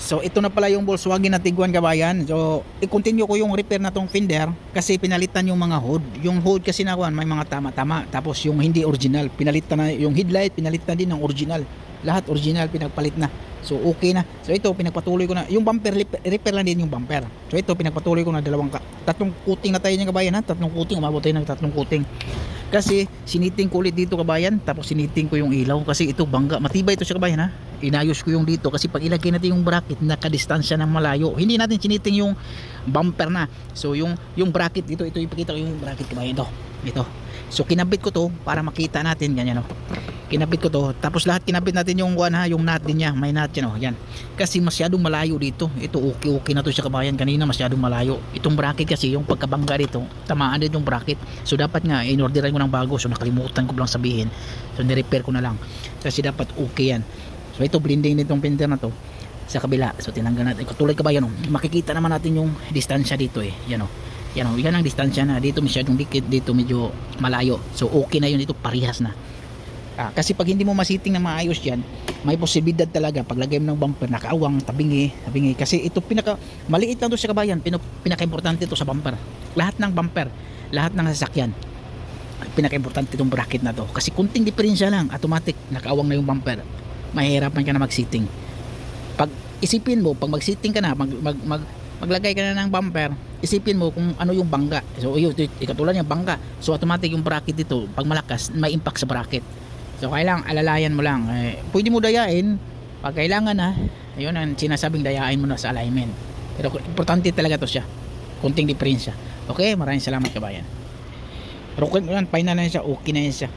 So ito na pala yung Volkswagen na Tiguan kabayan. So i-continue ko yung repair na tong fender kasi pinalitan yung mga hood. Yung hood kasi nakuan may mga tama-tama. Tapos yung hindi original, pinalitan na yung headlight, pinalitan din ng original. Lahat original pinagpalit na. So okay na. So ito pinagpatuloy ko na. Yung bumper repair lang din yung bumper. So ito pinagpatuloy ko na tatlong coating na tayo niya kabayan ha. Tatlong coating, umabot tayo ng tatlong coating. Kasi siniting ko ulit dito kabayan, tapos siniting ko yung ilaw kasi ito bangga, matibay ito siya kabayan ha. Inayos ko yung dito kasi pag ilagay natin yung bracket nakadistansya ng malayo, hindi natin siniting yung bumper na. So yung bracket dito, ito ipakita ko yung bracket kabayan, ito. So kinabit ko to para makita natin ganyan kinabit ko to, tapos lahat kinabit natin yung yung nut din niya, may nut yan yan. Kasi masyadong malayo dito. Ito okay na to siya kabayan, kanina masyadong malayo. Itong bracket kasi yung pagkabangga dito, tamaan din yung bracket. So dapat nga in-orderan ko ng bago, so nakalimutan ko lang sabihin. So ni-repair ko na lang. Kasi dapat okay yan. So ito blending nitong fender na to sa kabila. So tinanggal natin. Katulad kabayan, makikita naman natin yung distansya dito yan yan ang distansya na dito, masyadong dikit, dito medyo malayo. So okay na yun, dito parehas na. Kasi pag hindi mo masiting na maayos yan, may posibilidad talaga paglagay mo ng bumper nakaawang, tabingi. Kasi ito maliit lang to sa kabayan, pinaka-importante to sa bumper. Lahat ng bumper, lahat ng sasakyan, pinaka-importante itong bracket na to. Kasi kunting diferensya lang, automatic nakaawang na yung bumper. Mahihirapan ka na mag-sitting. Pag isipin mo, pag mag-sitting ka na, maglagay ka na ng bumper, isipin mo kung ano yung bangga. So ikatulad yung bangga, so automatic yung bracket dito pag malakas may impact sa bracket. So kailangan alalayan mo lang, pwede mo dayain pag kailangan na, ayun ang sinasabing dayain mo na sa alignment. Pero importante talaga to siya, kunting diferensya. Okay, maraming salamat kabayan. Pero kung final na siya, okay na yan siya.